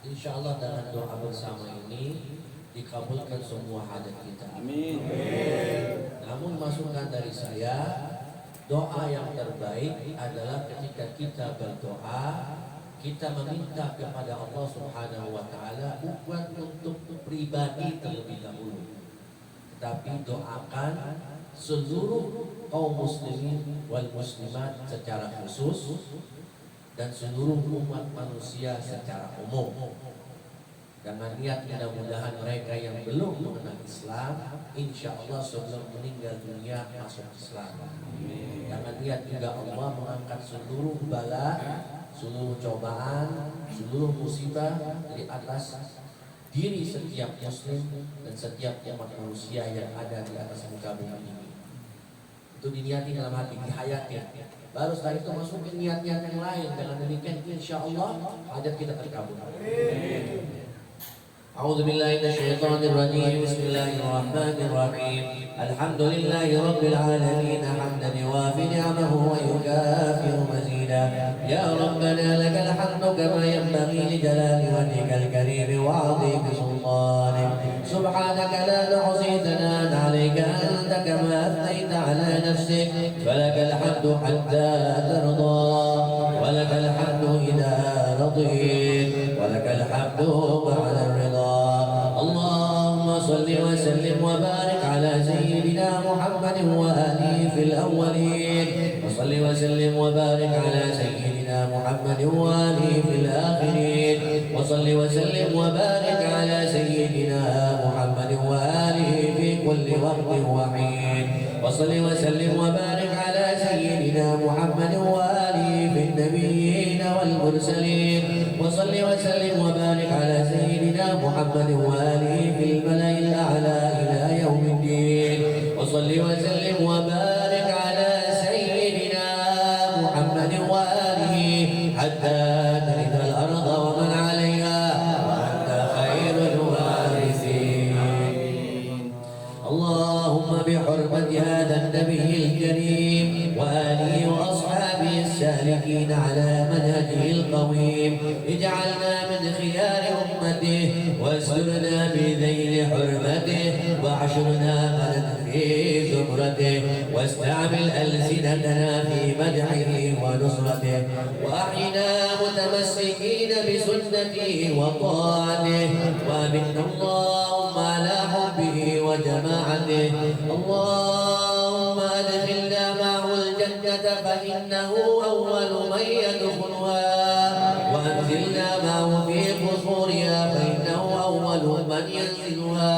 Insya Allah dengan doa bersama ini dikabulkan semua hajat kita. Amin. Namun masukan dari saya, doa yang terbaik adalah ketika kita berdoa, kita meminta kepada Allah Subhanahu wa taala bukan untuk pribadi terlebih dahulu, tetapi doakan seluruh kaum muslimin wal muslimat secara khusus dan seluruh umat manusia secara umum. Dengan niat mudah-mudahan mereka yang belum mengenal Islam, insya Allah sebelum meninggal dunia masuk Islam. Dengan niat juga Allah mengangkat seluruh bala, seluruh cobaan, seluruh musibah dari atas diri setiap muslim dan setiap umat manusia yang ada di atas muka bumi ini. Itu diniati dalam hati, dihayati. Baru setelah itu masuk ke niat-niat yang lain. Dengan demikian insya Allah hajat kita terkabul. A'udzu billahi minasyaitonir rajim. Bismillahirrahmanirrahim. Alhamdulillahi rabbil alamin hamdan yuwafi ni'amahu wa yukafi'u mazida. Ya rabbana lakal hamdu kama yanbaghi li jalali wajhikal karim wa 'azimi sultanik. Subhanaka la nuhsi thanan 'alaika anta kama athnayta 'ala nafsik. Falakal hamdu hatta tarda wa lakal hamdu idza radit wa lakal hamdu ba'da ar-ridha. Allahumma salli wa sallim wa barik ala sayyidina Muhammadin wa alihi fil awwalin wa salli wa sallim wa barik ala sayyidina Muhammadin wa alihi fil akhirin wa salli wa sallim wa barik ala sayyidina Muhammadin wa alihi fi kulli waqtin wa hin wa salli wa sallim wa barik ala sayyidina Muhammadin wa alihi fil nabiyyin wal mursalin wa salli wa sallim wa barik ala sayyidina Muhammadin wa alihi fil mala'il a'la ila yaumiddin wa salli wa sallim wa barik ala sayyidina Muhammadin wa alihi hatta tarida al-ardha wa man 'alayha wa anta khairul warithin. Allahumma bihurmati hadha an-nabiy al-karim wa alihi wa ashabihi as-salikin ala manhajihi al-qawim ij'alna min khiyari ummatihi واسلنا بذيل حرمته واحشرنا غدا في زمرته واستعمل ألسنتنا في مدحه ونصرته وأحينا متمسكين بسنته وطاعته وامنا اللهم على حبه وجماعته اللهم أدخلنا معه الجنة فإنه أول من يدخلها وأنزلنا معه في قصورها فإنه أول من ينزلها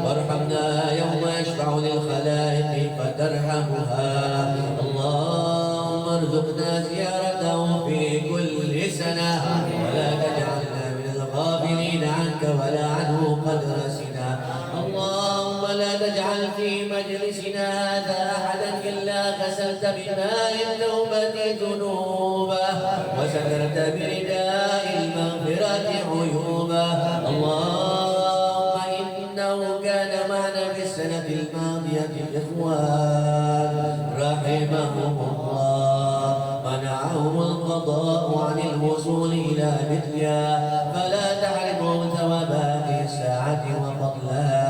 وارحمنا يوم يشفع للخلائق فترحمها اللهم ارزقنا زيارته في كل سنة ولا تجعلنا من الغافلين عنك ولا عنه قد نسينا اللهم لا تجعل في مجلسنا هذا أحدا إلا غسلت بماء التوبة ذنوبه وسترت برداء المغفرة عيوبه اللهم إنه كان معنا في السنة الماضية إخوان رحمهم الله منعهم القضاء عن الوصول إلى مثلها فلا تحرمهم ثواب هذه الساعة وفضلها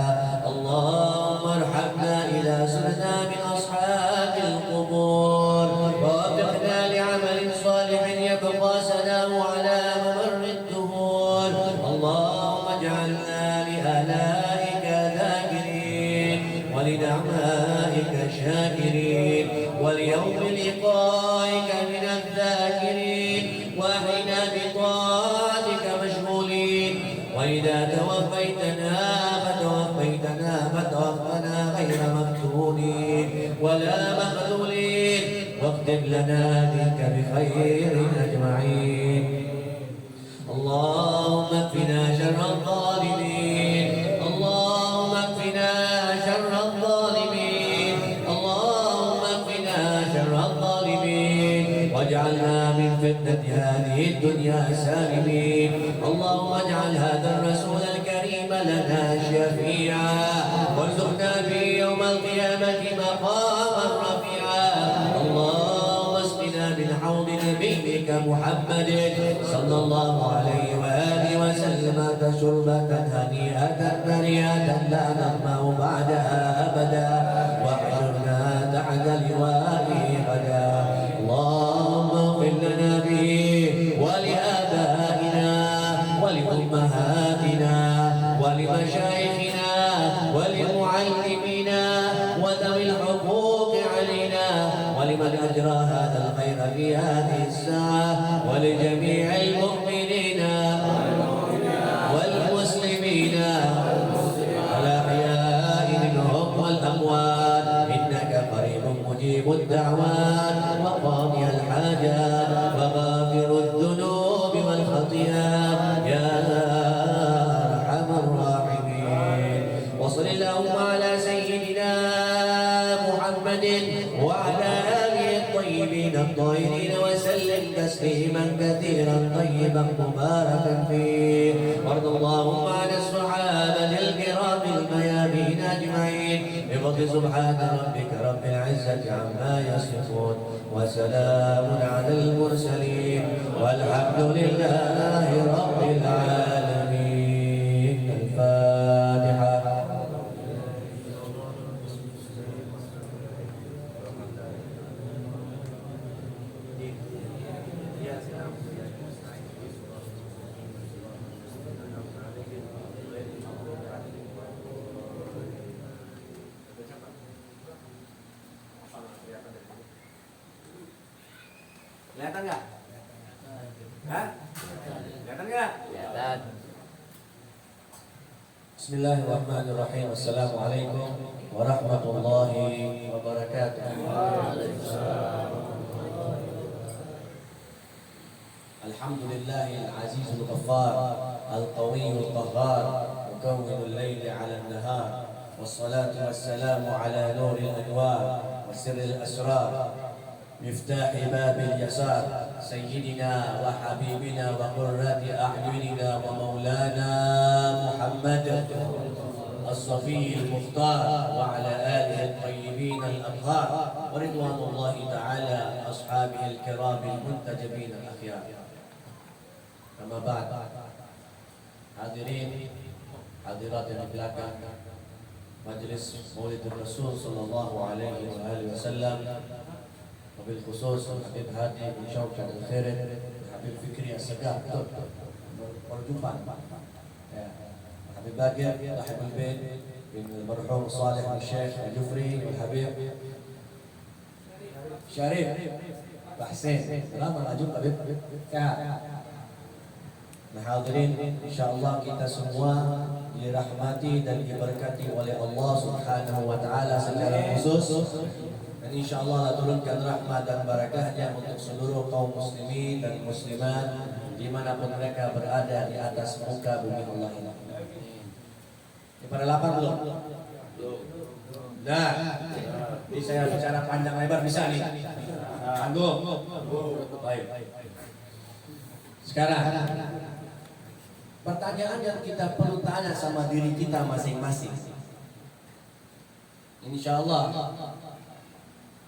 اللهم ارحمنا إذا سرنا من أصحاب القبور ووفقنا لعمل صالح يبقى سناه على ممر الدهور اللهم اجعلنا لآلائك ذاكرين ولنعمائك شاكرين وليوم لقائك من الذاكرين وأحينا بطاعتك مشغولين وإذا توفيتنا فتوفنا غير مفتونين ولا مخذولين واختم لنا منك بخير أجمعين اللهم اكفنا شر الظالمين اللهم اكفنا شر الظالمين اللهم اكفنا شر الظالمين واجعلنا من فتنة هذه الدنيا سالمين اللهم اجعل هذا الرسول الكريم لنا شفيعا وارزقنا به يوم القيامة مقاما رفيعا اللهم اسقنا من حوض نبيك محمد صلى الله عليه وآله وسلم الماء شربة هنيئة مريئة لا نظمأ بعدها أبدا واحشرنا تحت لوائه غدا اللهم اغفر لنا به ولآبائنا ولأمهاتنا ولمشايخنا ولمعلمينا وذوي الحقوق علينا ولمن أجرى هذا الخير في هذه الساعة ولجميع المؤمنين والمسلمين الأحياء منهم والأموات إنك قريب مجيب الدعوات وقاضي الحاجات وغافر الذنوب والخطيئات يا أرحم الراحمين وصل اللهم على سيدنا محمد وعلى آله الطيبين الطاهرين وسلم تسليما كثيرا طيبا مباركا فيه وارض اللهم عن الصحابة الكرام الميامين أجمعين بفضل سبحان ربك رب العزة عما يصفون وسلام على المرسلين والحمد لله رب العالمين. الفاتحة. Kelihatan nggak? Hah? Kelihatan nggak? Kelihatan. Bismillahirrahmanirrahim. Assalamualaikum warahmatullahi wabarakatuh. Alhamdulillahil azizul ghaffar al-qawiyul qahhar mukawwinul layli 'ala an-nahar wassalatu wassalamu 'ala nuril anwar wa sirril asrar مفتاح باب اليسار سيدنا وحبيبنا وقرة أعيننا ومولانا محمد الصفي المختار وعلى آله الطيبين الأطهار ورضوان الله تعالى أصحابه الكرام المنتجبين الأخيار. أما بعد hadirin hadirat yang di belakang Majelis Maulid Rasul sallallahu alaihi wasallam, wabil khusus Habib Hadi bin Syaukat Al-Khairin, Habib Fikri As-Segar, perjumpaan ya. Habib Bagir, Rahimul Bait bin Marhum Salih bin Syekh Al-Jufri, Habib Syarif Bahsin. Selamat ajum Habib ya. Nah hadirin, insyaallah kita semua dirahmati dan diberkati oleh Allah Subhanahu wa taala secara khusus. Dan insyaallah Allah turunkan rahmat dan barakahnya untuk seluruh kaum muslimin dan muslimat dimanapun mereka berada di atas muka bumi Allah ini. Ini pada lapar belum? Nah, ini saya bicara panjang lebar bisa nih. Sanggup? Baik. Sekarang pertanyaan yang kita perlu tanya sama diri kita masing-masing. Insyaallah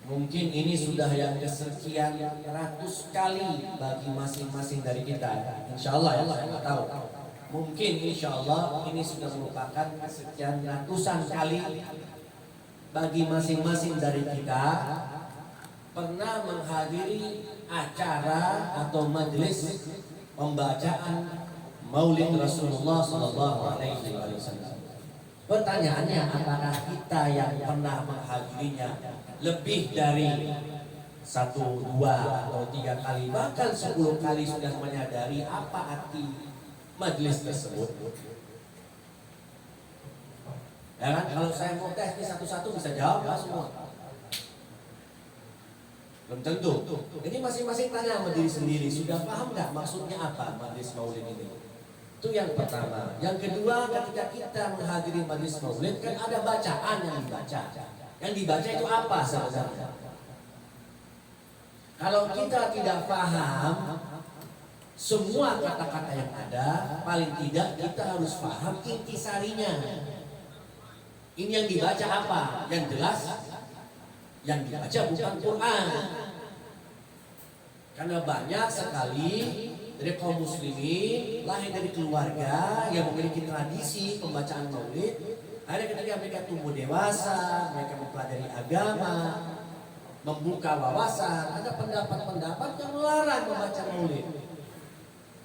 mungkin ini sudah yang kesekian ratus kali bagi masing-masing dari kita. Insyaallah ya, saya nggak tahu. Mungkin insyaallah ini sudah merupakan sekian ratusan kali bagi masing-masing dari kita pernah menghadiri acara atau majelis pembacaan Maulid Rasulullah Sallallahu Alaihi Wasallam. Pertanyaannya, apakah kita yang pernah menghadirinya lebih dari 1, 2, atau 3 kali, bahkan 10 kali sudah menyadari apa arti majelis tersebut? Ya kan? Kalau saya mau tes ini satu-satu bisa jawab nggak semua? Belum tentu. Jadi masing-masing tanya sama diri sendiri, sudah paham nggak maksudnya apa majelis maulid ini? Itu yang pertama. Yang kedua, ketika kita menghadiri majelis maulid kan ada bacaan yang dibaca. Yang dibaca itu apa sebenarnya? Kalau kita tidak paham semua kata-kata yang ada, paling tidak kita harus paham intisarinya. Ini yang dibaca apa? Yang jelas yang dibaca bukan Quran. Karena banyak sekali dari kaum muslimin lahir dari keluarga yang memiliki tradisi pembacaan maulid. Akhirnya ketika mereka tumbuh dewasa, mereka mempelajari agama, membuka wawasan, ada pendapat-pendapat yang melarang membaca maulid.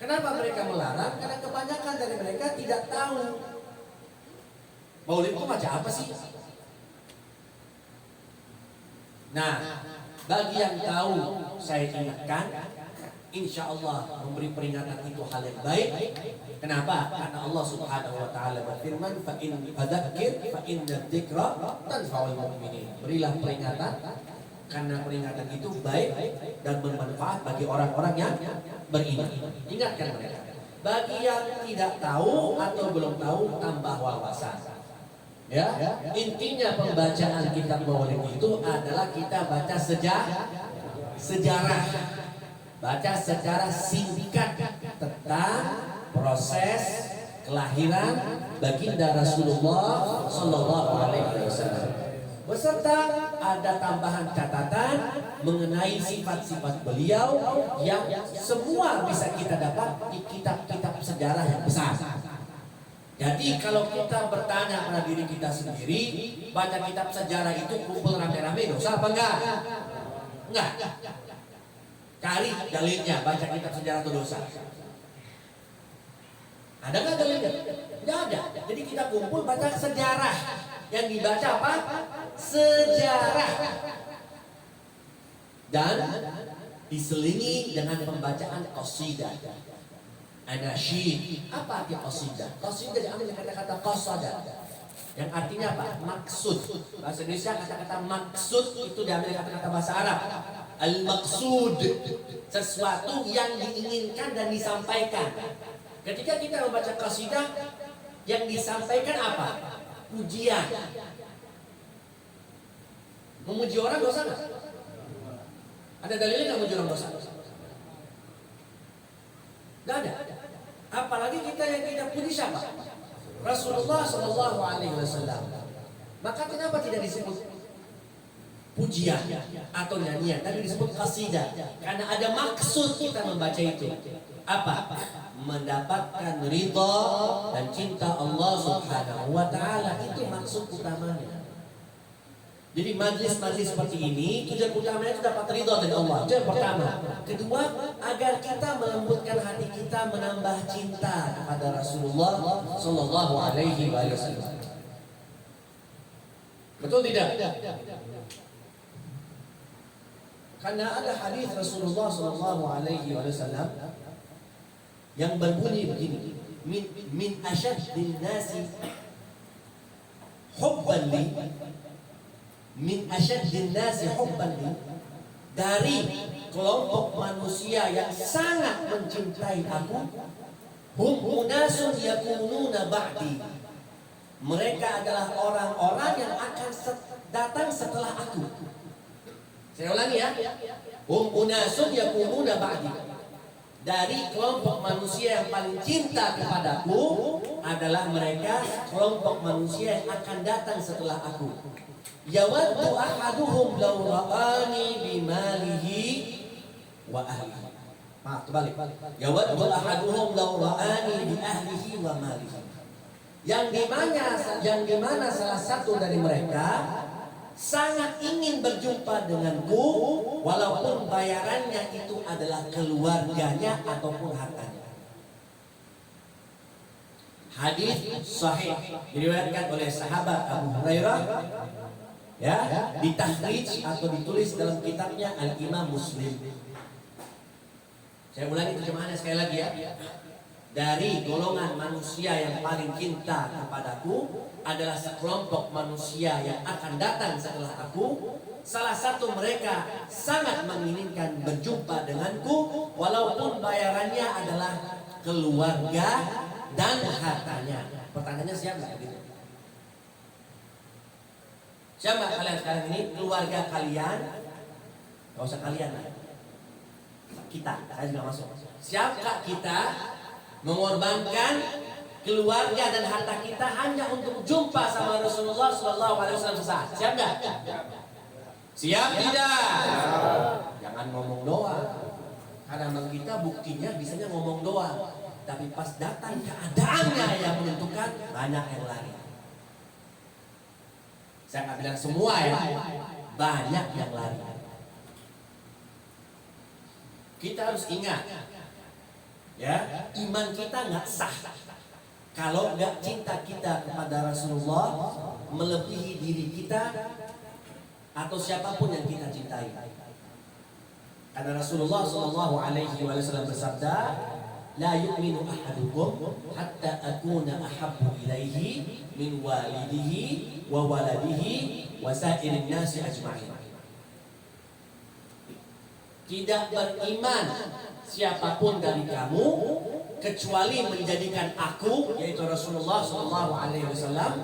Kenapa mereka melarang? Karena kebanyakan dari mereka tidak tahu maulid itu macam apa sih? Nah, bagi yang tahu, saya ingatkan, insya Allah memberi peringatan itu hal yang baik. Kenapa? Karena Allah Subhanahu Wa Taala berfirman, fa in fadzakir fa inna dzikra tanfa'ul mu'minin. Berilah peringatan, karena peringatan itu baik dan bermanfaat bagi orang-orang yang beriman. Ingatkan mereka. Bagi yang tidak tahu atau belum tahu, tambah wawasan. Ya, intinya pembacaan kitab maulid itu adalah kita baca sejarah, baca secara singkat tentang proses kelahiran baginda Rasulullah Shallallahu Alaihi Wasallam. Beserta ada tambahan catatan mengenai sifat-sifat beliau yang semua bisa kita dapat di kitab-kitab sejarah yang besar. Jadi kalau kita bertanya pada diri kita sendiri, baca kitab sejarah itu kumpul rame-rame dosa apa enggak? Enggak. Cari dalilnya, baca kitab sejarah itu dosa. Ada nggak dalilnya? Nggak ada. Jadi kita kumpul baca sejarah. Yang dibaca apa? Sejarah. Dan diselingi dengan pembacaan qasidah. Anasyid. Apa arti qasidah? Qasidah diambil dari kata-kata qasada, yang artinya apa? Maksud. Bahasa Indonesia kata-kata maksud itu diambil dari kata-kata bahasa Arab. Al-maqsud, sesuatu yang diinginkan dan disampaikan. Ketika kita membaca qasidah, yang disampaikan apa? Pujian. Memuji orang dosa nggak? Ada dalilnya nggak memuji orang dosa? Nggak ada. Apalagi kita yang tidak puji siapa? Rasulullah Shallallahu Alaihi Wasallam. Maka kenapa tidak disebut pujian atau nyanyian, tapi disebut qasidah? Karena ada maksud kita membaca itu. Apa? Mendapatkan ridha dan cinta Allah Subhanahu Wa Taala. Itu maksud utamanya. Jadi majlis-majlis seperti ini tujuan utamanya itu dapat ridha dari Allah. Itu yang pertama. Kedua, agar kita melembutkan hati kita, menambah cinta kepada Rasulullah Sallallahu Alaihi Wasallam. Betul tidak? Karena ada hadis Rasulullah Sallallahu Alaihi Wasallam yang berbunyi begini: min asyaddin nasi hubban li, min asyaddin nasi hubban li, dari kelompok manusia yang sangat mencintai aku, hum unasun yakununa ba'di, mereka adalah orang-orang yang akan datang setelah aku. Saya ulangi ya, hum unasun yakununa ba'di, dari kelompok manusia yang paling cinta kepadaku adalah mereka kelompok manusia yang akan datang setelah aku. Yawaddu ahaduhum law ra'ani bimalihi wa ahlihi. Maaf, terbalik. Yawaddu ahaduhum law ra'ani bi ahlihi wa malihi. Yang dimana salah satu dari mereka sangat ingin berjumpa denganku, walaupun bayarannya itu adalah keluarganya ataupun hartanya. Hadis sahih diriwayatkan oleh sahabat Abu Hurairah, ya, ditahrijh atau ditulis dalam kitabnya Al-Imam Muslim. Saya ulangi terjemahannya sekali lagi ya. Dari golongan manusia yang paling cinta kepadaku adalah sekelompok manusia yang akan datang setelah aku. Salah satu mereka sangat menginginkan berjumpa denganku, walaupun bayarannya adalah keluarga dan hartanya. Pertanyaannya siapa gitu? Siapa kalian sekarang ini? Keluarga kalian? Gak usah kalian lah. Kita, saya juga masuk. Siapkah kita mengorbankan keluarga dan harta kita hanya untuk jumpa sama Rasulullah SAW sesaat? Siap nggak? Siap tidak? Jangan ngomong doang. Karena memang kita buktinya bisanya ngomong doang. Tapi pas datang keadaannya yang menentukan, banyak yang lari. Saya nggak bilang semua ya, banyak yang lari. Kita harus ingat, ya, iman kita nggak sah kalau nggak cinta kita kepada Rasulullah melebihi diri kita atau siapapun yang kita cintai. Karena Rasulullah Shallallahu Alaihi Wasallam bersabda, la yu'minu ahadukum hatta akuna ahabbu ilaihi min walidihi wa waladihi wa sa'irin nasi ajma'in. Tidak beriman siapapun dari kamu kecuali menjadikan aku, yaitu Rasulullah Shallallahu Alaihi Wasallam,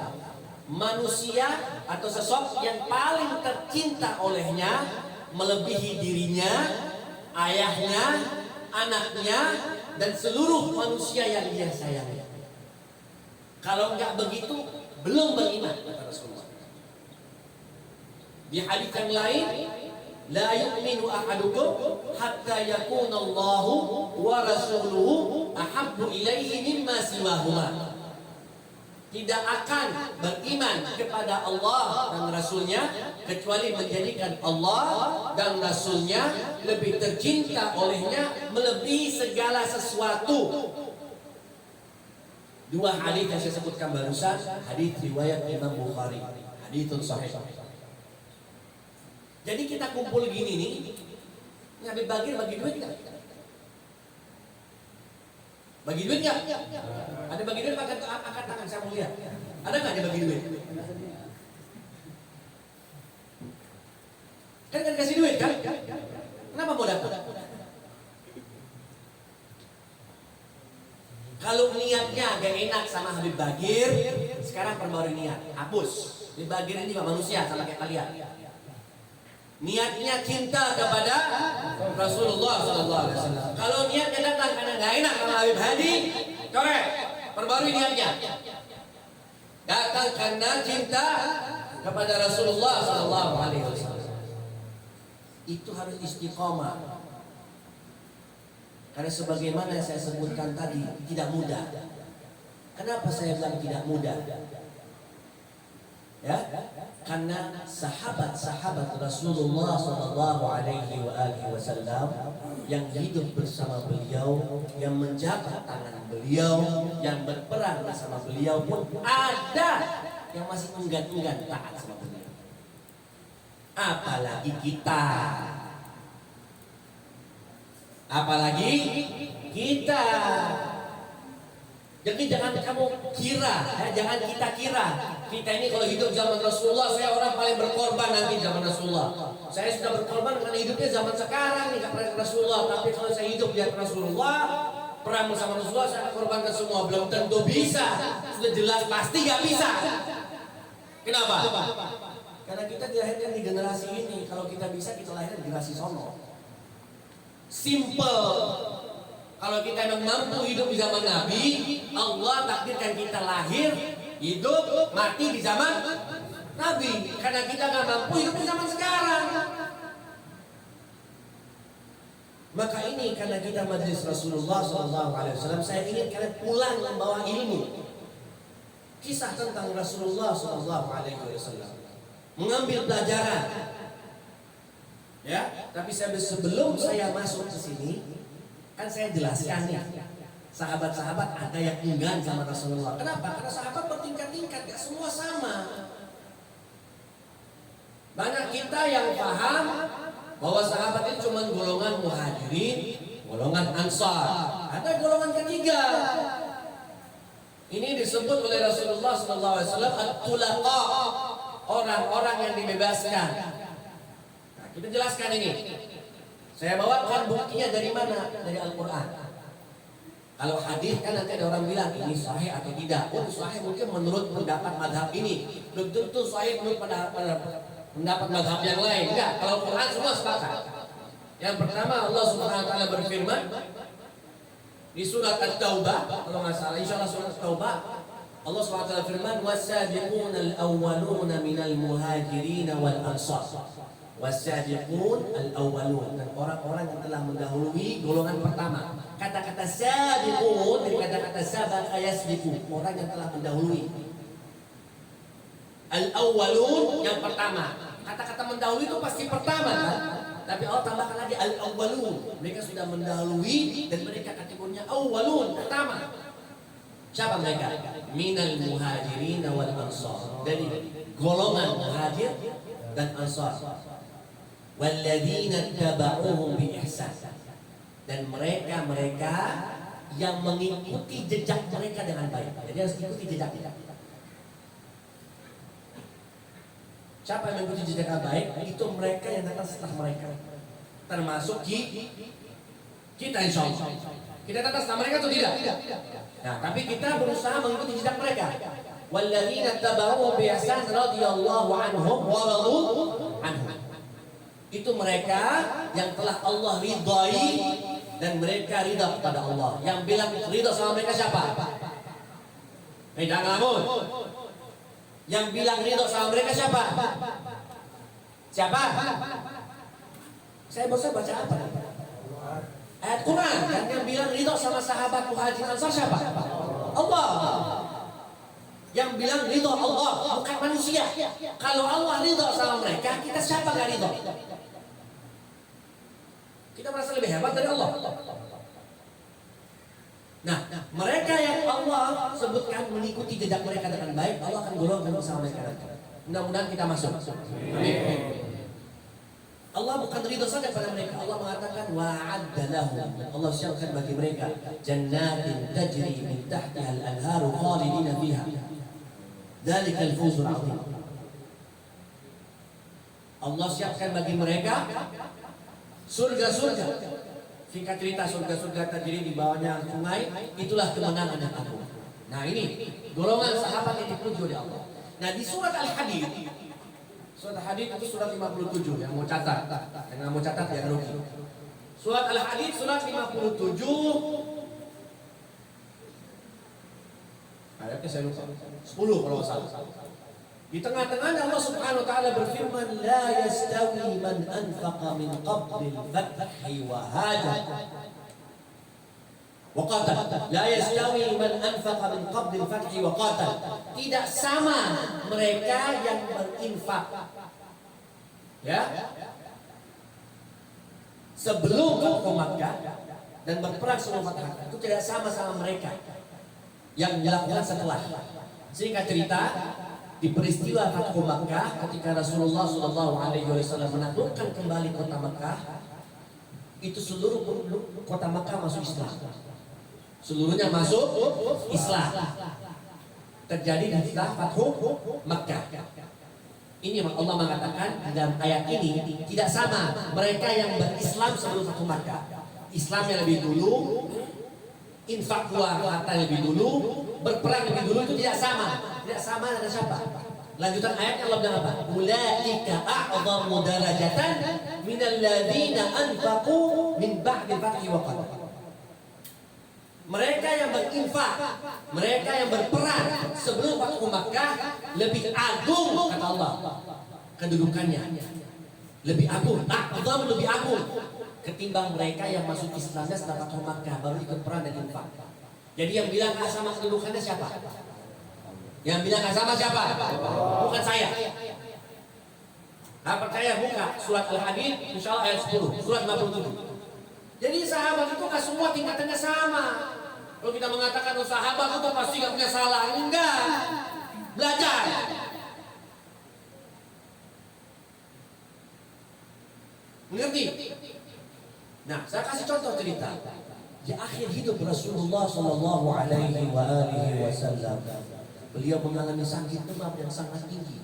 manusia atau sosok yang paling tercinta olehnya melebihi dirinya, ayahnya, anaknya, dan seluruh manusia yang dia sayangi. Kalau enggak begitu, belum beriman, kata Rasulullah. Di hadis yang lain, la yu'minu ahadukum hatta yakuna Allahu wa rasuluhu ahabbu ilaihi mimma siwahuma. Tidak akan beriman kepada Allah dan Rasulnya kecuali menjadikan Allah dan Rasulnya lebih tercinta olehnya melebihi segala sesuatu. Dua hadis yang saya sebutkan barusan, hadis riwayat Imam Bukhari, haditsun sahih. Jadi kita kumpul gini nih, Nabi bagi duit nggak? Bagi duit nggak? Ada bagi duit, angkat tangan, saya mau lihat. Ada nggak ada bagi duit? Kan kasih duit kan? Kenapa mau dapat? Kalau niatnya agak enak sama Habib Bagir, sekarang perbarui niat, hapus. Habib Bagir ini juga manusia sama kayak kalian. Niatnya cinta kepada Rasulullah SAW. Kalau niatnya datang karena nggak enak sama Habib Hadi, korek, perbarui niatnya. Datang karena cinta kepada Rasulullah SAW. Itu harus istiqomah. Karena sebagaimana yang saya sebutkan tadi, tidak mudah. Kenapa saya bilang tidak mudah? Ya, karena sahabat-sahabat Rasulullah SAW yang hidup bersama beliau, yang menjaga tangan beliau, yang berperang bersama beliau pun ada yang masih enggan-enggan taat sama beliau. Apalagi kita. Apalagi kita. Jadi jangan kamu kira, jangan kita kira. Kita ini kalau hidup zaman Rasulullah, saya orang paling berkorban nanti zaman Rasulullah. Saya sudah berkorban karena hidupnya zaman sekarang nih karena Rasulullah. Tapi kalau saya hidup di Rasulullah, perang bersama Rasulullah, saya korbankan semua. Belum tentu bisa. Sudah jelas pasti gak bisa. Kenapa? Karena kita dilahirkan di generasi ini. Kalau kita bisa, kita lahir di generasi sono. Simple. Kalau kita memang mampu hidup di zaman Nabi, Allah takdirkan kita lahir, hidup, mati di zaman Nabi. Karena kita gak mampu hidup di zaman sekarang. Maka ini karena kita majelis Rasulullah SAW, saya ingin kalian pulang membawa ilmu. Kisah tentang Rasulullah SAW. Mengambil pelajaran. Ya, tapi sebelum saya masuk ke sini, kan saya jelaskan nih, sahabat-sahabat ada yang enggan sama Rasulullah. Kenapa? Karena sahabat bertingkat-tingkat, gak semua sama. Banyak kita yang paham bahwa sahabat itu cuma golongan muhajirin, golongan ansar. Ada golongan ketiga. Ini disebut oleh Rasulullah SAW at-tulaqa, orang-orang yang dibebaskan. Nah, kita jelaskan ini. Saya bawakan buktinya dari mana? Dari Al-Quran. Kalau hadis kan nanti ada orang bilang ini sahih atau tidak. Oh sahih mungkin menurut pendapat madhab ini. Belum tentu sahih menurut pendapat madhab yang lain. Enggak, kalau Quran semua sepakat. Yang pertama Allah Subhanahu Wa Taala berfirman di surat At-Taubah, kalau nggak salah, insya Allah surat At-Taubah, Allah Subhanahu Wa Taala firman, "Was-sabiquna al-awwaluna minal muhajirin wal ansar." Wasabiqun al-awwalun, dan orang-orang yang telah mendahului golongan pertama. Kata-kata sabiqun dari kata-kata sabaqa yasbiqu, orang yang telah mendahului. Al-awwalun yang pertama. Kata-kata mendahului itu pasti pertama kan? Tapi Allah tambahkan lagi al-awwalun. Mereka sudah mendahului dan mereka kategorinya awwalun, pertama. Siapa mereka? Minal muhajirin wal ansar. Dari golongan muhajir dan ansar. Walladzina tabauhum bi ihsan. Dan mereka yang mengikuti jejak mereka dengan baik. Jadi harus ikuti jejaknya. Siapa yang mengikuti jejak yang baik? Itu mereka yang datang setelah mereka. Termasuk kita insya Allah. Kita datang setelah mereka atau tidak? Nah, tapi kita berusaha mengikuti jejak mereka. Walladzina tabauhum bi ihsan radhiyallahu anhum wa radu anhum. Itu mereka yang telah Allah ridhai dan mereka ridha kepada Allah. Yang bilang ridha sama mereka siapa? Jangan ngelamun. Yang bilang ridha sama mereka siapa? Siapa? Saya baru baca apa? Ayat Quran. Dan yang bilang ridha sama sahabat muhajir ansar siapa? Allah. Yang bilang ridha Allah, bukan manusia. Kalau Allah ridha sama mereka, kita siapa gak ridha? Kita merasa lebih hebat dari Allah. Nah, mereka yang Allah sebutkan mengikuti jejak mereka dengan baik, Allah akan golongkan bersama mereka. Mudah-mudahan kita masuk. Amin. Allah bukan ridha saja pada mereka. Allah mengatakan wa'adda lahum. Allah siapkan bagi mereka jannatin tajri min tahtiha al-anharu khalidina fiha. Dzalikal fawzul 'azim. Allah siapkan bagi mereka surga-surga. Singkat cerita, surga-surga tajri di bawahnya sungai, itulah kemenangan yang agung. Nah, ini golongan sahabat yang dipuji oleh Allah. Nah, di surat Al-Hadid, surat Al-Hadid itu surat 57, yang mau catat. Yang mau catat ya rugi. Surat Al-Hadid surat 57. Ayatnya saya lupa. 10 kalau nggak salah. Di tengah-tengahnya Allah Subhanahu wa taala berfirman, la yastawi man anfaqa min qabli al-fathi wa hajar wa qatal. La yastawi man anfaqa min qabli al-fathi wa qatal. Tidak sama mereka yang berinfak, ya, sebelum ke Makkah dan berperang sebelum Makkah. Itu tidak sama mereka yang dilakukan setelah. Singkat cerita, di peristiwa Fathu Makkah, ketika Rasulullah SAW menaklukkan kembali kota Makkah, itu seluruh kota Makkah masuk Islam. Seluruhnya masuk Islam. Terjadi di Fathu Makkah. Ini yang Allah mengatakan dalam ayat ini, tidak sama mereka yang berislam sebelum Fathu Makkah. Islam yang lebih dulu, infak keluar harta lebih dulu, berperang lebih dulu, itu tidak sama. Tidak sama dengan siapa? Lanjutan ayatnya Allah bilang apa? Ulaika a'dhamu darajatan minal ladzina anfaqu min ba'di fathi wa qatal. Mereka yang berinfak, mereka yang berperang sebelum Fathu Makkah lebih agung kata Allah kedudukannya. Lebih agung, a'dham lebih agung ketimbang mereka yang masuk Islamnya setelah Fathu Makkah baru ikut perang dan infak. Jadi yang bilang nggak sama kedudukannya siapa? Yang bilang nggak sama siapa? Bukan saya. Nah, percaya buka surat Al-Hadid, insya Allah ayat 10, surat 57. Jadi sahabat itu nggak semua tingkatannya sama. Kalau kita mengatakan sahabat itu pasti nggak punya salah, enggak. Belajar. Mengerti? Nah, saya kasih contoh cerita. Di akhir hidup Rasulullah Shallallahu Alaihi Wasallam, beliau mengalami sakit demam yang sangat tinggi.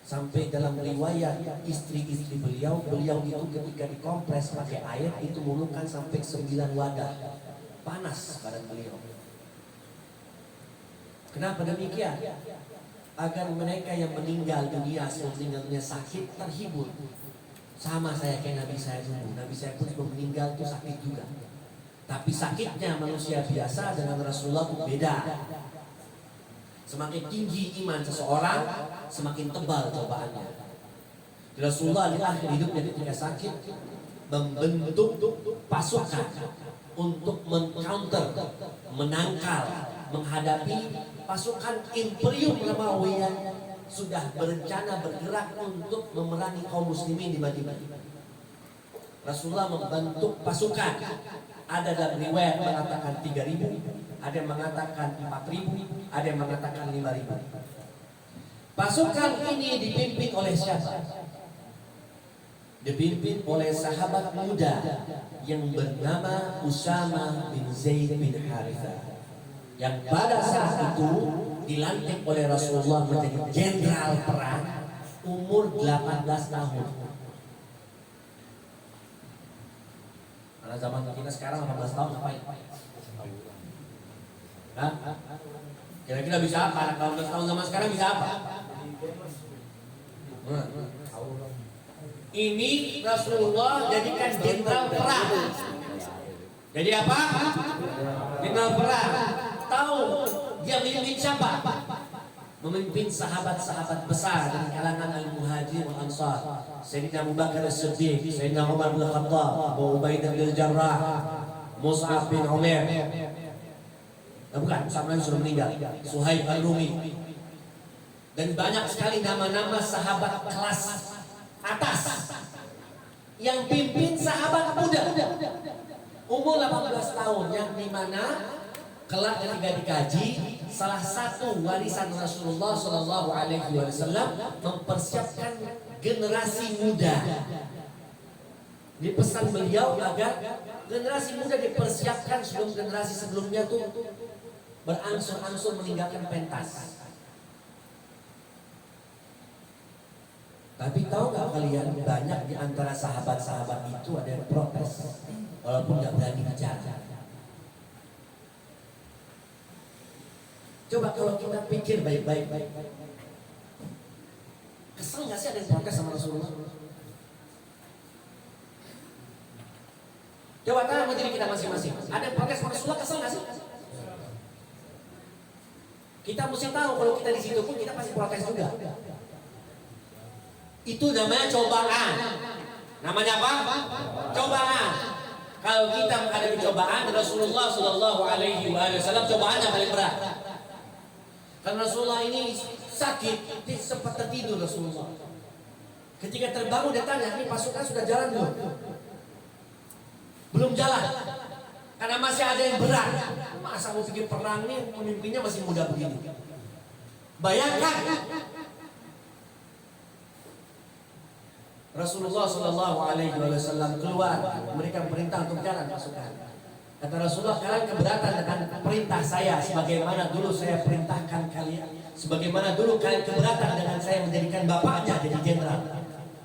Sampai dalam riwayat istri-istri beliau itu ketika dikompres pakai air itu mulukan sampai 9 wadah. Panas badan beliau. Kenapa demikian? Agar mereka yang meninggal dunia sakit terhibur. Sama saya kayak Nabi saya dulu. Nabi saya pun sebelum meninggal itu sakit juga. Tapi sakitnya manusia biasa dengan Rasulullah itu beda. Semakin tinggi iman seseorang, semakin tebal cobaannya. Rasulullah di akhir hidupnya ketika sakit membentuk pasukan untuk mengcounter, menangkal, menghadapi pasukan Imperium Romawi yang sudah berencana bergerak untuk memerangi kaum muslimin di Madinah. Rasulullah membentuk pasukan. Ada dalam riwayat mengatakan 3.000, ada yang mengatakan 4.000, ada yang mengatakan 5.000. Pasukan ini dipimpin oleh siapa? Dipimpin oleh sahabat muda yang bernama Usama bin Zaid bin Harithah, yang pada saat itu dilantik oleh Rasulullah menjadi jenderal perang, umur 18 tahun. Karena zaman kita sekarang 18 tahun ngapain? Hah? Kira-kira bisa apa? Anak 18 tahun zaman sekarang bisa apa? Ini Rasulullah jadikan jenderal perang. Jadi apa? Jenderal perang. Tahu dia memimpin siapa? Memimpin sahabat-sahabat besar dari kalangan Al-Muhajir wal Ansar. Sayyidina Abu Bakar As-Siddiq, Sayyidina Umar bin Khattab, Abu Ubaidah bin Jarrah, Mus'ab bin Umair. Bukan, Mus'ab sudah meninggal. Suhaib Al-Rumi. Dan banyak sekali nama-nama sahabat kelas atas yang pimpin sahabat muda umur 18 tahun, yang dimana kelak ketika dikaji, salah satu warisan Rasulullah Shallallahu Alaihi Wasallam mempersiapkan generasi muda. Dipesan beliau agar generasi muda dipersiapkan sebelum generasi sebelumnya tuh berangsur-angsur meninggalkan pentas. Tapi tahu nggak kalian, banyak di antara sahabat-sahabat itu ada yang protes, walaupun nggak berani bicara. Coba kalau kita pikir baik-baik, kesel nggak sih ada yang protes sama Rasulullah? Coba tanya sama diri kita masing-masing, ada yang protes sama Rasulullah, kesel nggak sih? Kita mesti tahu kalau kita di situ pun kita pasti protes juga. Itu namanya cobaan. Namanya apa? Cobaan. Kalau kita menghadapi cobaan, Rasulullah Shallallahu Alaihi Wasallam cobaan yang paling berat. Karena Rasulullah ini sakit, sempat tertidur Rasulullah. Ketika terbangun dia tanya, ini pasukan sudah jalan belum? Belum jalan. Karena masih ada yang berat. Masa mau pikir perang nih, pemimpinnya masih muda begini. Bayangkan. Rasulullah Shallallahu Alaihi Wasallam keluar, memberikan perintah untuk jalan pasukan. Kata Rasulullah, kalian keberatan dengan perintah saya sebagaimana dulu saya perintahkan kalian, sebagaimana dulu kalian keberatan dengan saya menjadikan bapaknya jadi jenderal.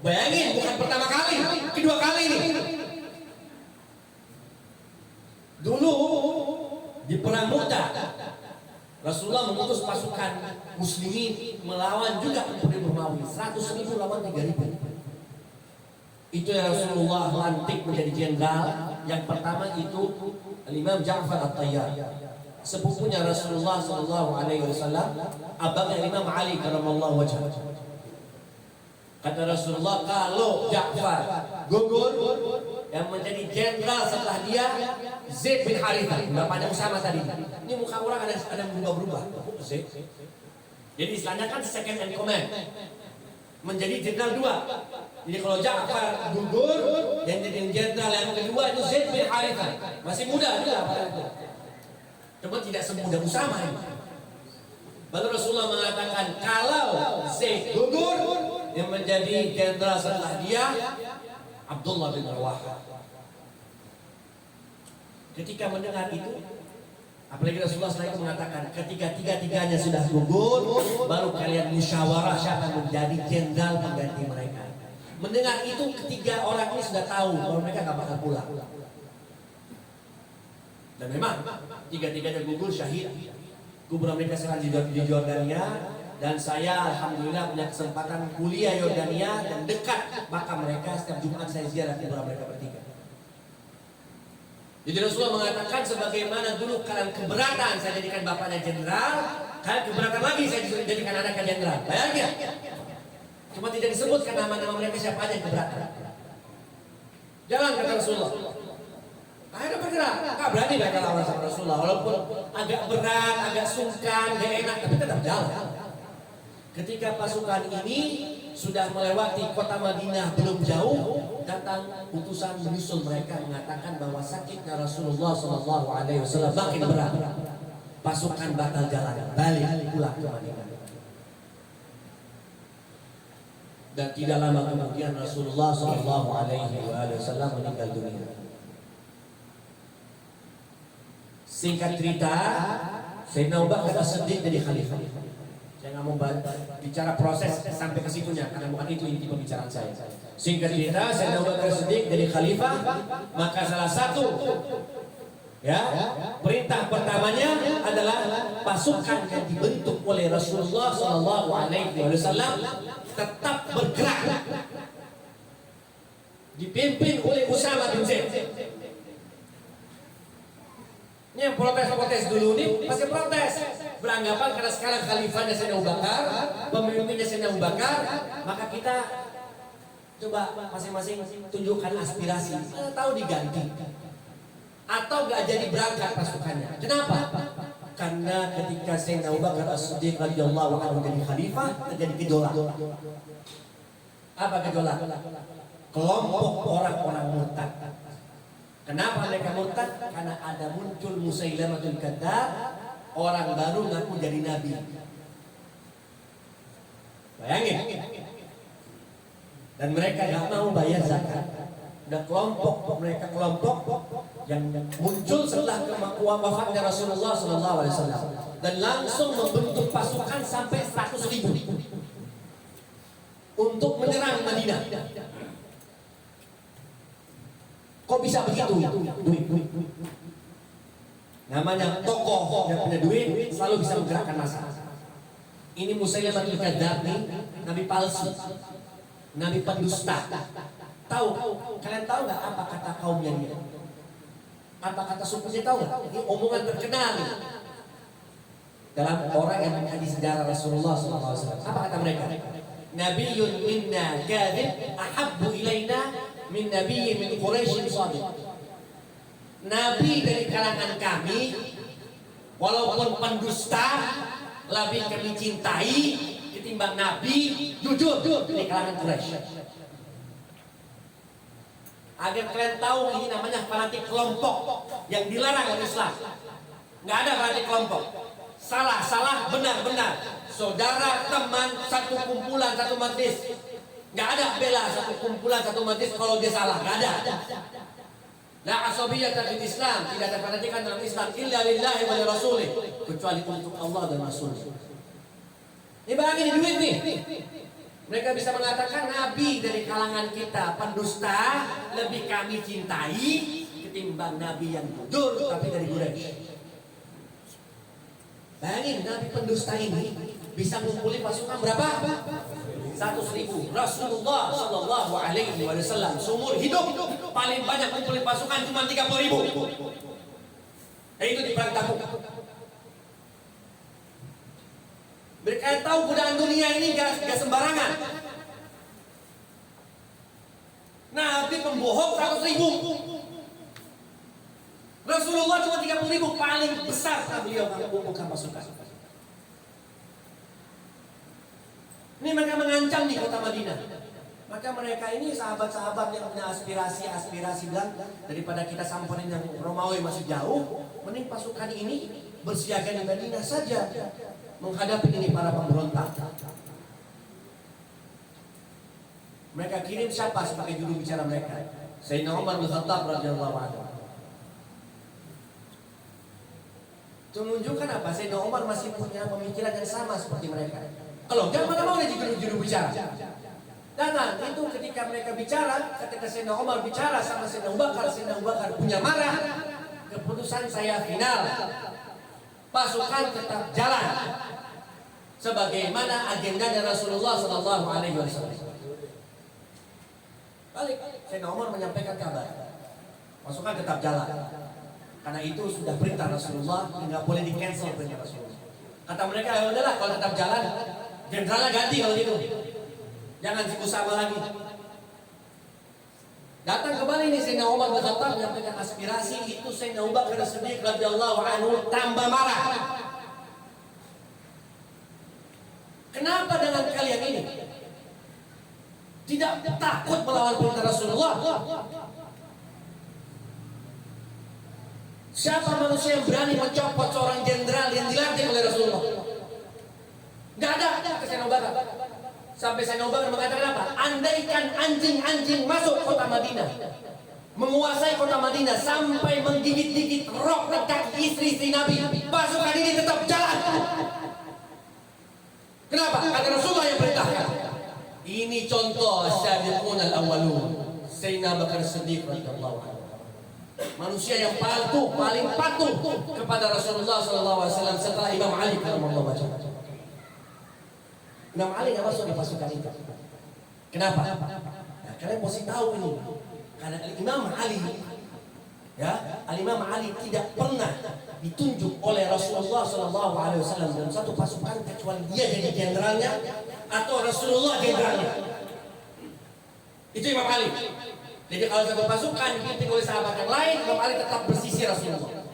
Bayangin, bukan pertama kali, kedua kali ini. Dulu di perang Mu'tah, Rasulullah mengutus pasukan muslimin melawan juga Imperium Romawi, 100.000 lawan 3.000. Itu yang Rasulullah lantik menjadi jenderal. Yang pertama itu Imam Ja'far At-Tayyar, sepupunya Rasulullah Sallallahu Alaihi Wasallam, abangnya Imam Ali Karamallahu wajhah. Kata Rasulullah, kalau Ja'far gugur, yang menjadi jenderal setelah dia Zaid bin Harithah, bapaknya Usama tadi. Ini muka orang ada yang berubah-berubah. Jadi istilahnya kan second in command, menjadi jenderal 2. Jadi kalau Ja'far gugur, yang jadi jenderal yang kedua itu Zaid bin Harithah. Masih muda juga pada itu. Cuma tidak semudah Usama ini. Lalu Rasulullah mengatakan, kalau Zaid gugur, yang menjadi jenderal setelah dia Abdullah bin Rawaha. Ketika mendengar itu, apalagi Rasulullah setelah itu mengatakan, ketika tiga-tiganya sudah gugur, baru kalian musyawarah siapa menjadi jenderal pengganti mereka. Mendengar itu, ketiga orang ini sudah tahu bahwa mereka gak bakal pulang. Dan memang tiga-tiganya gugur syahid. Kuburan mereka sekarang di Jordania. Dan saya alhamdulillah punya kesempatan kuliah Yordania dan dekat makam mereka. Setiap Jumat saya ziarah kuburan mereka bertiga. Jadi Rasulullah mengatakan, sebagaimana dulu kalian keberatan saya jadikan bapaknya jenderal, kalian keberatan lagi saya jadikan anaknya jenderal. Bayangin. Cuma tidak disebutkan nama-nama mereka siapa aja yang keberatan. Jalan kata Rasulullah. Ayo bergerak. Gak berani mereka lawan sama Rasulullah. Walaupun agak berat, agak sungkan, gak enak, tapi tetap jalan. Ketika pasukan ini sudah melewati kota Madinah belum jauh, datang utusan menyusul mereka mengatakan bahwa sakitnya Rasulullah SAW makin berat. Pasukan batal jalan, balik pulang ke Madinah. Dan tidak lama kemudian Rasulullah SAW meninggal dunia. Singkat cerita, Sayyidina Abu Bakar As-Siddiq jadi khalifah. Saya nggak mau bicara proses sampai ke situnya karena bukan itu inti pembicaraan saya. Singkat cerita, Sayyidina Abu Bakar As-Siddiq jadi khalifah, maka salah satu perintah pertamanya adalah pasukan yang dibentuk oleh Rasulullah SAW tetap bergerak, dipimpin oleh Usama bin Zaid. Ini yang protes-protes dulu nih masih protes, beranggapan karena sekarang khalifahnya Sayyidina Abu Bakar, pemimpinnya Sayyidina Abu Bakar, maka kita coba masing-masing tunjukkan aspirasi. Tahu diganti atau gak jadi berangkat pasukannya. Kenapa? Karena ketika Sayyidina Abu Bakar As-Siddiq radhiyallahu anhu jadi khalifah, terjadi gejolak. Apa gejolak? Kelompok orang-orang murtad. Kenapa mereka murtad? Karena ada muncul Musailamatul Kadzdzab, orang baru ngaku jadi nabi. Bayangin. Dan mereka gak mau bayar zakat. Dan kelompok yang muncul setelah wafatnya Rasulullah SAW dan langsung membentuk pasukan sampai 100.000 untuk menyerang Madinah. Kok bisa begitu? Duit. Namanya tokoh yang punya duit selalu bisa menggerakkan massa. Ini Musailamatul Kadzdzab nih, nabi palsu, nabi pendusta. Kalian tahu nggak apa kata kaumnya dia? Apa kata sukunya tahu nggak? Ini omongan terkenal nih. Dalam orang yang mengkaji sejarah Rasulullah SAW. Apa kata mereka? Nabiyyun minna kadzib ahabbu ilaina min nabiyyin min Quraisy shadiq. Nabi dari kalangan kami walaupun pendusta lebih kami cintai ketimbang nabi jujur dari kalangan Quraisy. Agar kalian tahu ini namanya fanatik kelompok yang dilarang oleh Islam. Nggak ada fanatik kelompok. Salah, benar. Saudara, teman, satu kumpulan, satu majlis. Nggak ada bela satu kumpulan, satu majlis kalau dia salah. Nggak ada. La asabiyyata fil Islam, tidak ada fanatikan dalam Islam illa lillahi wa li rasulih, kecuali untuk Allah dan Rasul. Ini bayangin ini duit nih. Mereka bisa mengatakan nabi dari kalangan kita pendusta lebih kami cintai ketimbang nabi yang jujur tapi dari Quraisy. Bayangin nabi pendusta ini bisa ngumpulin pasukan berapa? 100.000. Rasulullah Shallallahu Alaihi Wasallam seumur hidup paling banyak ngumpulin pasukan cuma 30.000. Itu di perang Tabuk. Mereka tahu godaan dunia ini gak sembarangan. Nabi pembohong 100.000. Rasulullah cuma 30.000, paling besar beliau mengumpulkan pasukan. Ini mereka mengancam di kota Madinah. Maka mereka ini sahabat-sahabat yang punya aspirasi bilang daripada kita samperin yang Romawi masih jauh, mending pasukan ini bersiaga di Madinah saja menghadapi ini para pemberontak. Mereka kirim siapa sebagai juru bicara mereka? Sayyidina Umar bin Khattab radhiyallahu anhu. Itu menunjukkan apa? Sayyidina Umar masih punya pemikiran yang sama seperti mereka. Kalau enggak mana mau jadi juru bicara. Datang itu ketika mereka bicara, ketika Sayyidina Umar bicara sama Sayyidina Abu Bakar punya marah. Keputusan saya final. Pasukan tetap jalan sebagaimana agenda dari Rasulullah Sallallahu Alaihi Wasallam. Balik, Sayyidina Umar menyampaikan kabar. Pasukan tetap jalan. Karena itu sudah perintah Rasulullah, nggak boleh di cancel perintah Rasulullah. Kata mereka, ya udahlah kalau tetap jalan, jenderalnya ganti kalau gitu. Jangan si Usama lagi. Datang kembali nih Sayyidina Umar bin Khattab menyampaikan aspirasi itu. Sayyidina Abu Bakar As-Siddiq radhiyallahu anhu tambah marah. Kenapa dengan kalian ini tidak takut melawan perintah Rasulullah? Siapa manusia yang berani mencopot seorang jenderal yang dilantik oleh Rasulullah? Gak ada kata Sayyidina Abu Bakar. Sampai Sayyidina Abu Bakar mengatakan apa? Andaikan anjing-anjing masuk kota Madinah, menguasai kota Madinah sampai menggigit-gigit rok kaki istri-istri Nabi, pasukan ini tetap jalan. Kenapa? Karena Rasulullah yang perintahkan. Ini contoh as-sabiqun al-awwalun. Sayyidina Abu Bakar As-Siddiq radhiyallahu anhu. Manusia yang paling patuh kepada Rasulullah SAW setelah Imam Ali radhiyallahu anhu. Imam Ali nggak masuk di pasukan itu. Kenapa? Nah, kalian mesti tahu ini. Karena Imam Ali, ya, Imam Ali tidak pernah ditunjuk oleh Rasulullah SAW dalam satu pasukan kecuali dia jadi jenderalnya atau Rasulullah jenderalnya. Itu Imam Ali. Jadi kalau satu pasukan dipimpin oleh sahabat yang lain, Imam Ali tetap bersisi Rasulullah.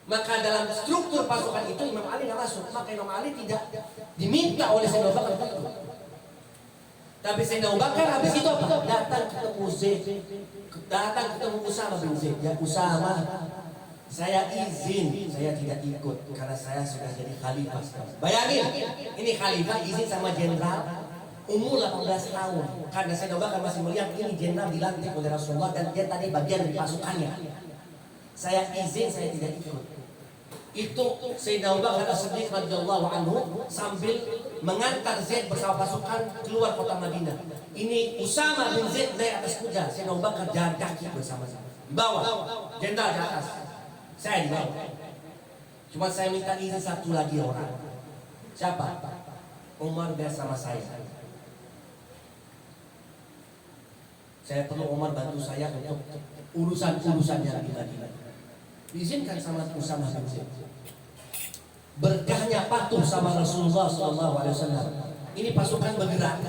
Maka dalam struktur pasukan itu Imam Ali nggak masuk. Maka Imam Ali tidak diminta oleh Sayyidina Abu Bakar itu. Tapi Sayyidina Abu Bakar habis itu apa? Datang ketemu Zaid, datang ketemu Usama bin Zaid. Ya Usama, saya izin, saya tidak ikut karena saya sudah jadi khalifah. Bayangin, ini khalifah izin sama jenderal umur 18 tahun. Karena Sayyidina Abu Bakar masih melihat ini jenderal dilantik oleh Rasulullah dan dia tadi bagian dari pasukannya. Saya izin, saya tidak ikut. Itu Sayyidina Abu Bakar As-Siddiq radhiyallahu anhu sambil mengantar Zaid bersama pasukan keluar kota Madinah. Ini Usama bin Zaid naik atas kuda, Sayyidina Abu Bakar jalan kaki bersama-sama. Di bawah, jenderal di atas. Saya di bawah. Cuma saya minta izin satu lagi orang. Siapa? Umar bersama saya. Saya perlu Umar bantu saya untuk urusan-urusan yang di Madinah. Diizinkan sama Usama bin Zaid. Berkahnya patuh sama Rasulullah SAW. Ini pasukan bergerak,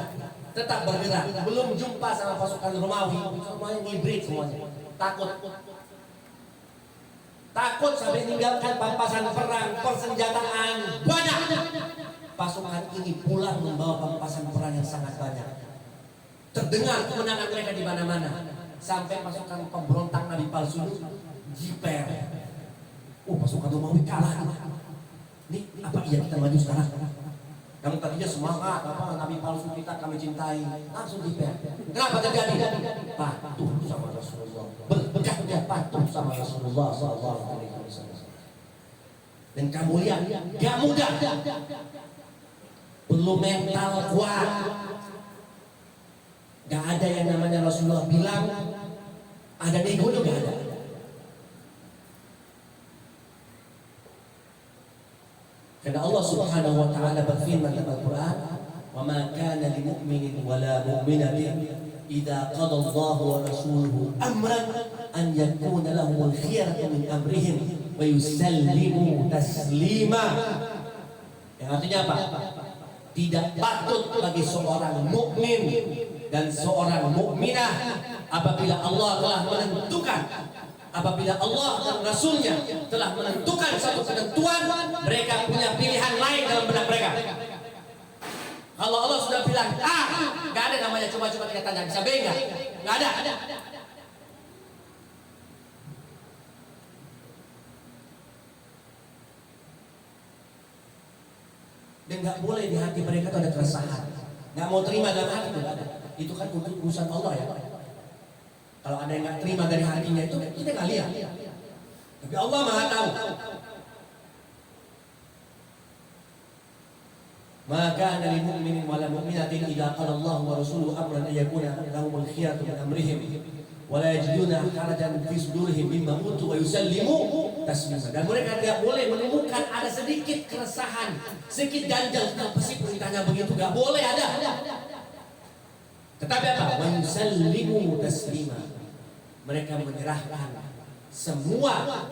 tetap bergerak. Belum jumpa sama pasukan Romawi, semuanya hibrid semuanya. Takut sampai meninggalkan pampasan perang, persenjataan banyak. Pasukan ini pulang membawa pampasan perang yang sangat banyak. Terdengar kemenangan mereka di mana-mana. Sampai pasukan pemberontak Nabi palsu jiper. Pasukan Romawi kalah. Nih, apa iya kita maju sekarang? Yang tadinya semangat, Nabi palsu kita kami cintai, langsung jiper. Kenapa terjadi? Patuh sama Rasulullah. Berkahnya patuh sama Rasulullah SAW. Dan kamu lihat, gak mudah. Perlu mental kuat. Gak ada yang namanya Rasulullah bilang ada nego, gak ada. Karena Allah Subhanahu wa taala berfirman dalam Al-Qur'an, "Wa ma kana lil mu'minin wa la mu'minatin idza qada Allahu wa rasuluhu amran an yakuna lahumul khiyaratu min amrihim wa yusallimu taslima." Yang artinya apa? Tidak patut bagi seorang mukmin dan seorang mukminah apabila Allah telah menentukan, apabila Allah dan Rasulnya telah menentukan satu ketentuan, mereka punya pilihan lain dalam benak mereka. Kalau Allah sudah bilang A, gak ada namanya coba-coba kita tanya bisa B nggak? Gak ada. Dan gak boleh di hati mereka itu ada keresahan. Gak mau terima dalam hati itu gak ada. Itu kan untuk urusan Allah ya. Kalau ada yang nggak terima dari hatinya itu kita nggak lihat. Tapi Allah Maha tahu. Maka dari mukminin wala mukminatin idza qala Allah wa rasuluhu amran ay yakuna lahumul khiyaratu min amrihim wa la yajiduna harajan fi sudurihim mimma utu wa yusallimu taslima. Dan mereka tidak boleh menemukan ada sedikit keresahan, sedikit ganjal kenapa sih perintahnya begitu, nggak boleh ada. Tetapi apa? Wa yusallimu taslima. Mereka menyerahkan semua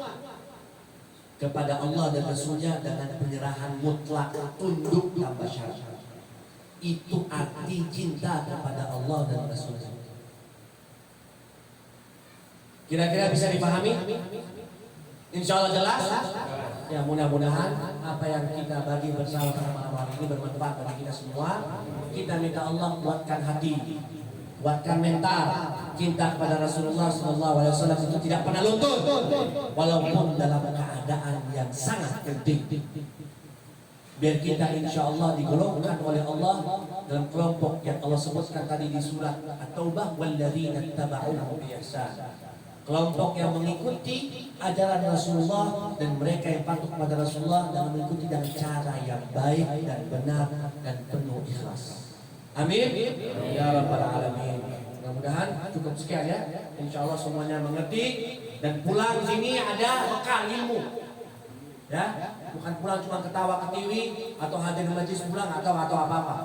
kepada Allah dan Rasulnya dengan penyerahan mutlak, tunduk tanpa syarat. Itu arti cinta kepada Allah dan Rasulnya. Kira-kira bisa dipahami? Insya Allah jelas. Ya, mudah-mudahan apa yang kita bagi bersama malam hari ini bermanfaat bagi kita semua. Kita minta Allah kuatkan hati, kuatkan mental. Cinta kepada Rasulullah SAW itu tidak pernah luntur, walaupun dalam keadaan yang sangat penting. Biar kita insya Allah digolongkan oleh Allah dalam kelompok yang Allah sebutkan tadi di surat At-Taubah, walladzina tabauhu bi ihsan. Kelompok yang mengikuti ajaran Rasulullah dan mereka yang patuh kepada Rasulullah dan mengikuti dengan cara yang baik dan benar dan penuh ikhlas. Amin. Ya Rabbal Alamin. Mudah-mudahan cukup sekian ya. Insya Allah semuanya mengerti dan pulang sini ada bekal ilmu. Ya, bukan pulang cuma ketawa ketiwi atau hadir majlis pulang atau apa-apa.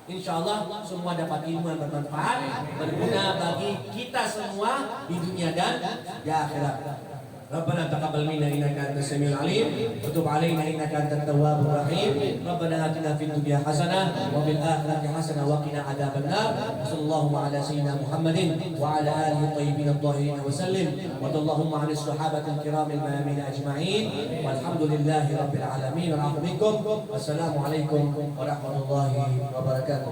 Insya Allah semua dapat ilmu yang bermanfaat, berguna bagi kita semua di dunia dan di akhirat. Rabbana taqabbal minna innaka antas samiul alim wa tub alaina innaka antat tawwabur rahim. Rabbana atina fid dunya hasanah wa fil akhirati hasanah wa qina adzabannar. Sallallahu ala sayyidina Muhammadin wa ala alihi thayyibin at-tahirin wa sallim. Wa sallallahu ala sahabatil kiramil mayamin ajma'in. Walhamdulillahi rabbil alamin. Wa rahmatullahi. Wassalamu alaikum warahmatullahi wabarakatuh.